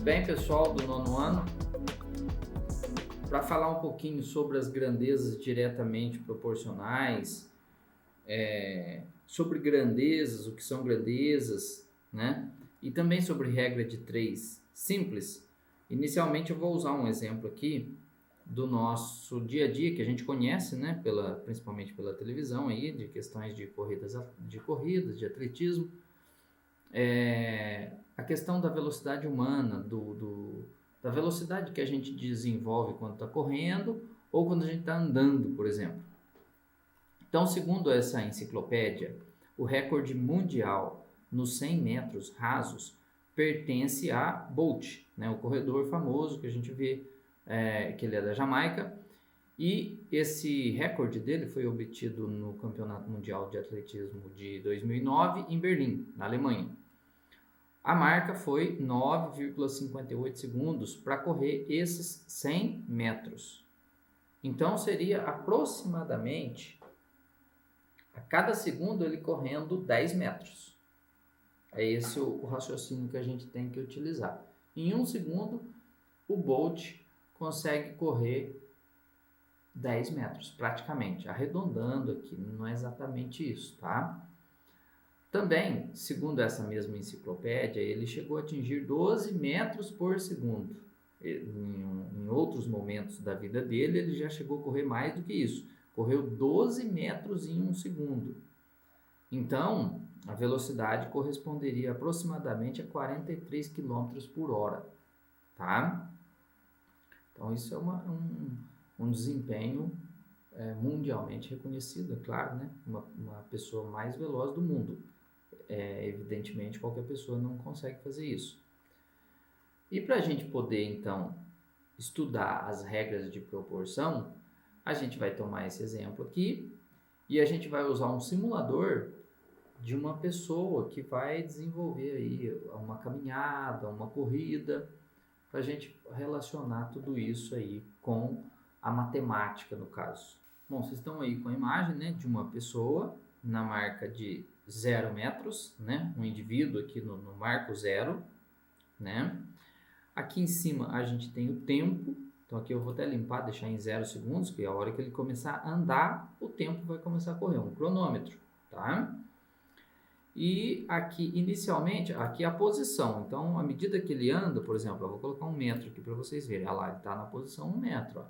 Bem, pessoal do nono ano, para falar um pouquinho sobre as grandezas diretamente proporcionais, sobre grandezas, o que são grandezas, né? E também sobre regra de 3 simples. Inicialmente eu vou usar um exemplo aqui do nosso dia a dia que a gente conhece, né? Principalmente pela televisão aí, de questões de corridas, de atletismo. A questão da velocidade humana, da velocidade que a gente desenvolve quando está correndo ou quando a gente está andando, por exemplo. Então, segundo essa enciclopédia, o recorde mundial nos 100 metros rasos pertence a Bolt, né, o corredor famoso que a gente vê, que ele é da Jamaica, e esse recorde dele foi obtido no Campeonato Mundial de Atletismo de 2009 em Berlim, na Alemanha. A marca foi 9,58 segundos para correr esses 100 metros. Então seria aproximadamente a cada segundo ele correndo 10 metros. É esse o raciocínio que a gente tem que utilizar. Em um segundo, o Bolt consegue correr 10 metros, praticamente. Arredondando aqui, não é exatamente isso, tá? Também, segundo essa mesma enciclopédia, ele chegou a atingir 12 metros por segundo. Em outros momentos da vida dele, ele já chegou a correr mais do que isso. Correu 12 metros em um segundo. Então, a velocidade corresponderia aproximadamente a 43 km por hora. Tá? Então, isso é um desempenho mundialmente reconhecido, é claro, né? Uma pessoa mais veloz do mundo. Evidentemente, qualquer pessoa não consegue fazer isso. E para a gente poder, então, estudar as regras de proporção, a gente vai tomar esse exemplo aqui e a gente vai usar um simulador de uma pessoa que vai desenvolver aí uma caminhada, uma corrida, para a gente relacionar tudo isso aí com a matemática, no caso. Bom, vocês estão aí com a imagem, né, de uma pessoa na marca de 0 metros, né, um indivíduo aqui no marco 0, né. Aqui em cima a gente tem o tempo, então aqui eu vou até limpar, deixar em 0 segundos, que é a hora que ele começar a andar, o tempo vai começar a correr, um cronômetro, tá? E aqui, inicialmente, aqui é a posição. Então, à medida que ele anda, por exemplo, eu vou colocar 1 metro aqui para vocês verem. Olha lá, ele está na posição 1 metro. Ó.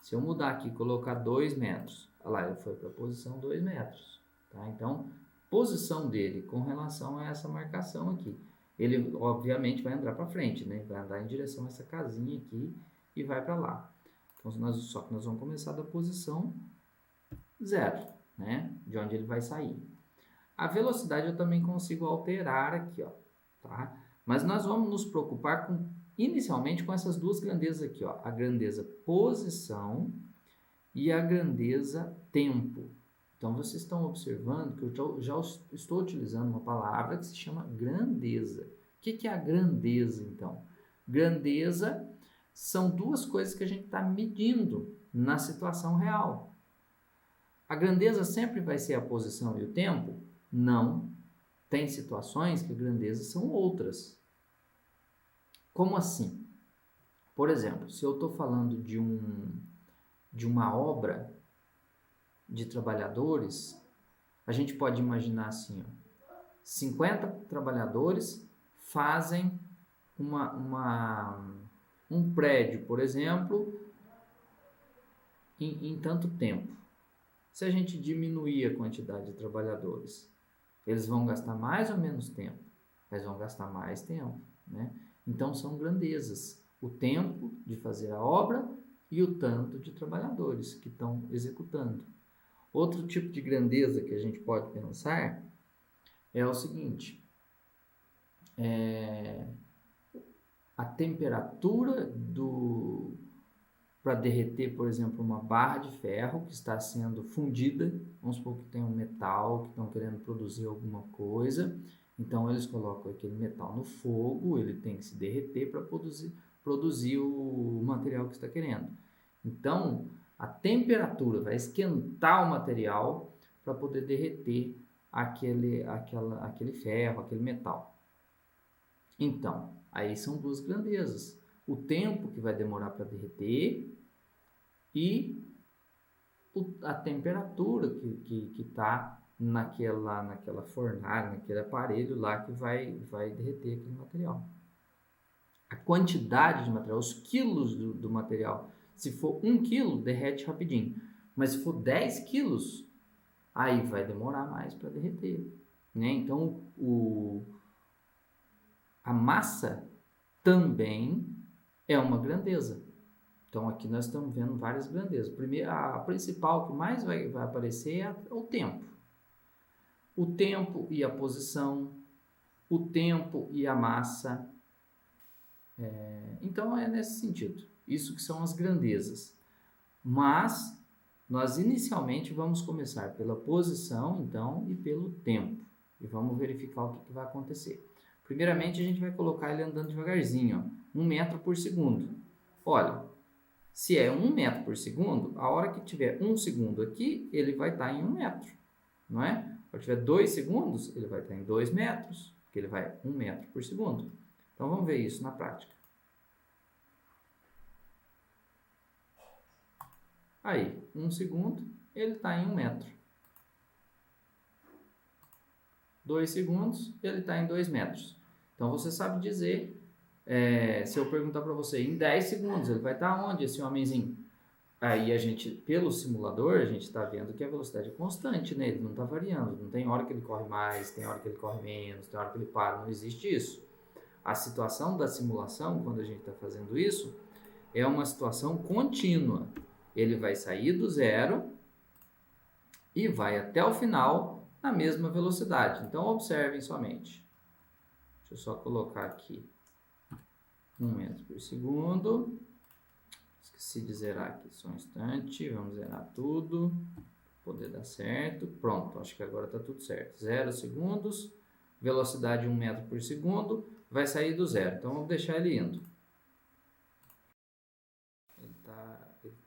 Se eu mudar aqui e colocar 2 metros, olha lá, ele foi para a posição 2 metros. Tá? Então, posição dele com relação a essa marcação aqui. Ele, obviamente, vai andar para frente, né? Vai andar em direção a essa casinha aqui e vai para lá. Então, só que nós vamos começar da posição 0, né? De onde ele vai sair. A velocidade eu também consigo alterar aqui, ó, tá? Mas nós vamos nos preocupar inicialmente com essas duas grandezas aqui, ó, a grandeza posição e a grandeza tempo. Então vocês estão observando que eu já estou utilizando uma palavra que se chama grandeza. O que é a grandeza, então? Grandeza são duas coisas que a gente está medindo na situação real. A grandeza sempre vai ser a posição e o tempo? Não. Tem situações que a grandeza são outras. Como assim? Por exemplo, se eu estou falando de uma obra de trabalhadores, a gente pode imaginar assim, ó, 50 trabalhadores fazem um prédio, por exemplo, em tanto tempo. Se a gente diminuir a quantidade de trabalhadores, eles vão gastar mais ou menos tempo? Eles vão gastar mais tempo, né? Então são grandezas. O tempo de fazer a obra e o tanto de trabalhadores que estão executando. Outro tipo de grandeza que a gente pode pensar é o seguinte: a temperatura para derreter, por exemplo, uma barra de ferro que está sendo fundida. Vamos supor que tem um metal que estão querendo produzir alguma coisa. Então eles colocam aquele metal no fogo, ele tem que se derreter para produzir o material que está querendo. Então a temperatura vai esquentar o material para poder derreter aquele ferro, aquele metal. Então, aí são duas grandezas. O tempo que vai demorar para derreter e a temperatura que está naquela fornalha, naquele aparelho lá que vai derreter aquele material. A quantidade de material, os quilos do material. Se for 1 quilo, derrete rapidinho. Mas se for 10 quilos, aí vai demorar mais para derreter. Né? Então, a massa também é uma grandeza. Então, aqui nós estamos vendo várias grandezas. Primeiro, a principal que mais vai aparecer é o tempo. O tempo e a posição, o tempo e a massa. Então, é nesse sentido. Isso que são as grandezas. Mas, nós inicialmente vamos começar pela posição, então, e pelo tempo. E vamos verificar o que vai acontecer. Primeiramente, a gente vai colocar ele andando devagarzinho, ó, 1 metro por segundo. Olha, se é 1 metro por segundo, a hora que tiver 1 segundo aqui, ele vai estar em 1 metro, não é? Quando tiver 2 segundos, ele vai estar em 2 metros, porque ele vai 1 metro por segundo. Então, vamos ver isso na prática. Aí, 1 segundo, ele está em 1 metro. 2 segundos, ele está em 2 metros. Então, você sabe dizer, se eu perguntar para você, em 10 segundos, ele vai estar onde, esse homenzinho? Aí, pelo simulador, a gente está vendo que a velocidade é constante, né? Ele não está variando. Não tem hora que ele corre mais, tem hora que ele corre menos, tem hora que ele para. Não existe isso. A situação da simulação, quando a gente está fazendo isso, é uma situação contínua. Ele vai sair do zero e vai até o final na mesma velocidade. Então, observem somente. Deixa eu só colocar aqui 1 metro por segundo. Esqueci de zerar aqui, só um instante. Vamos zerar tudo, para poder dar certo. Pronto, acho que agora está tudo certo. 0 segundos, velocidade 1 metro por segundo, vai sair do zero. Então, vamos deixar ele indo. Ele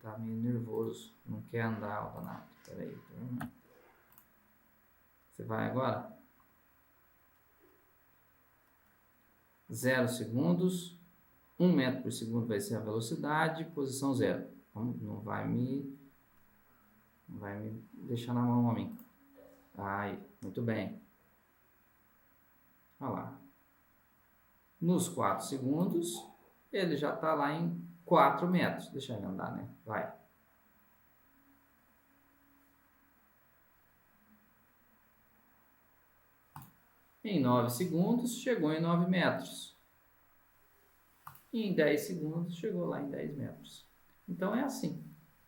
tá meio nervoso, não quer andar, o danado. Espera aí. Você vai agora? 0 segundos, 1 metro por segundo vai ser a velocidade, posição 0. Não vai me deixar na mão a mim. Aí, muito bem. Olha lá. Nos 4 segundos, ele já está lá em 4 metros. Deixa ele andar, né? Vai. Em 9 segundos, chegou em 9 metros. E em 10 segundos, chegou lá em 10 metros. Então, é assim.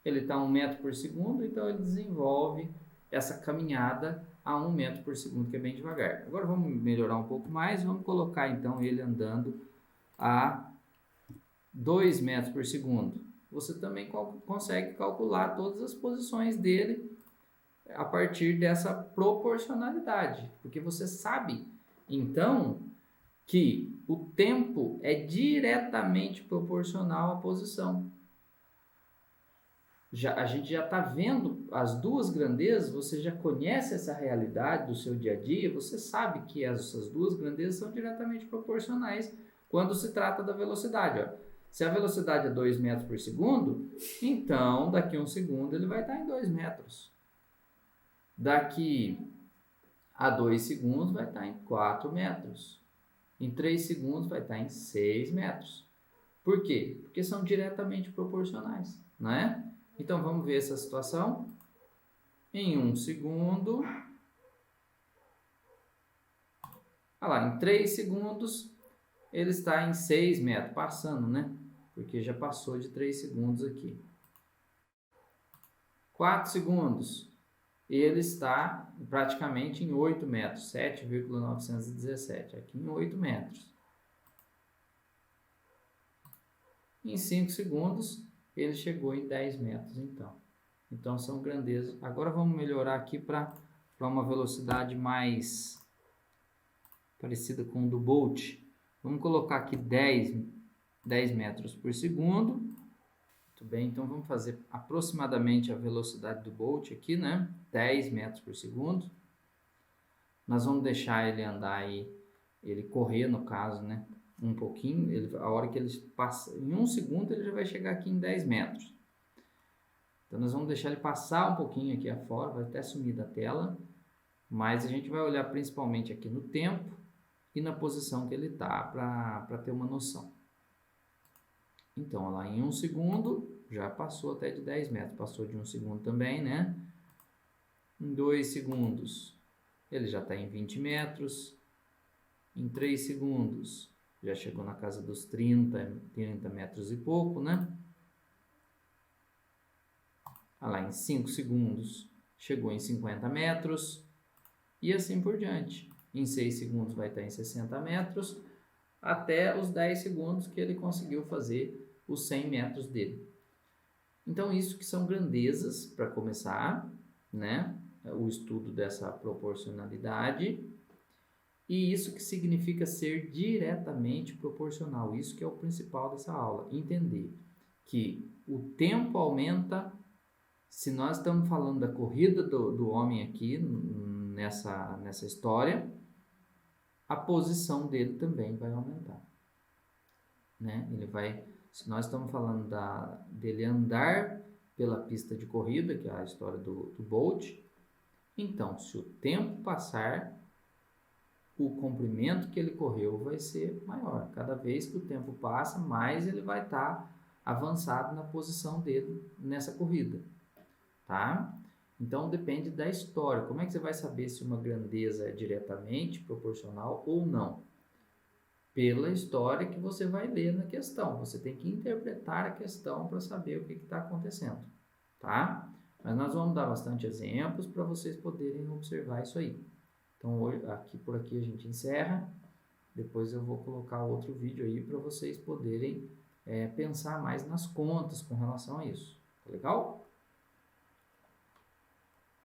Ele está a 1 metro por segundo, então ele desenvolve essa caminhada a 1 metro por segundo, que é bem devagar. Agora, vamos melhorar um pouco mais. Vamos colocar, então, ele andando a 2 metros por segundo. Você também consegue calcular todas as posições dele a partir dessa proporcionalidade, porque você sabe, então, que o tempo é diretamente proporcional à posição. A gente já está vendo as duas grandezas, você já conhece essa realidade do seu dia a dia, você sabe que essas duas grandezas são diretamente proporcionais quando se trata da velocidade. Ó. Se a velocidade é 2 metros por segundo, então daqui a 1 segundo ele vai estar em 2 metros. Daqui a 2 segundos vai estar em 4 metros. Em 3 segundos vai estar em 6 metros. Por quê? Porque são diretamente proporcionais, não é? Então, vamos ver essa situação. Em 1 segundo. Olha lá, em 3 segundos, ele está em 6 metros, passando, né? Porque já passou de 3 segundos aqui. 4 segundos, ele está praticamente em 8 metros, 7,917, aqui em 8 metros. Em 5 segundos, ele chegou em 10 metros, então. Então, são grandezas. Agora, vamos melhorar aqui para uma velocidade mais parecida com o do Bolt. Vamos colocar aqui 10 metros por segundo. Muito bem, então vamos fazer aproximadamente a velocidade do Bolt aqui, né? 10 metros por segundo. Nós vamos deixar ele andar aí, ele correr no caso, né? um pouquinho, a hora que ele passa, em 1 segundo ele já vai chegar aqui em 10 metros. Então nós vamos deixar ele passar um pouquinho aqui afora, vai até sumir da tela, mas a gente vai olhar principalmente aqui no tempo e na posição que ele está, para ter uma noção. Então, olha lá, em 1 segundo já passou até de 10 metros, passou de 1 segundo também, né? Em 2 segundos ele já está em 20 metros, em 3 segundos já chegou na casa dos 30 metros e pouco, né? Olha lá, em 5 segundos chegou em 50 metros e assim por diante. Em 6 segundos vai estar em 60 metros, até os 10 segundos que ele conseguiu fazer os 100 metros dele. Então, isso que são grandezas, para começar, né? O estudo dessa proporcionalidade. E isso que significa ser diretamente proporcional. Isso que é o principal dessa aula. Entender que o tempo aumenta. Se nós estamos falando da corrida do homem aqui, nessa história, a posição dele também vai aumentar, né? Ele vai, se nós estamos falando dele andar pela pista de corrida, que é a história do Bolt, então, se o tempo passar, o comprimento que ele correu vai ser maior. Cada vez que o tempo passa, mais ele vai estar avançado na posição dele nessa corrida, tá? Então, depende da história. Como é que você vai saber se uma grandeza é diretamente proporcional ou não? Pela história que você vai ler na questão. Você tem que interpretar a questão para saber o que está acontecendo, tá? Mas nós vamos dar bastante exemplos para vocês poderem observar isso aí. Então, hoje, por aqui a gente encerra. Depois eu vou colocar outro vídeo aí para vocês poderem pensar mais nas contas com relação a isso. Tá legal?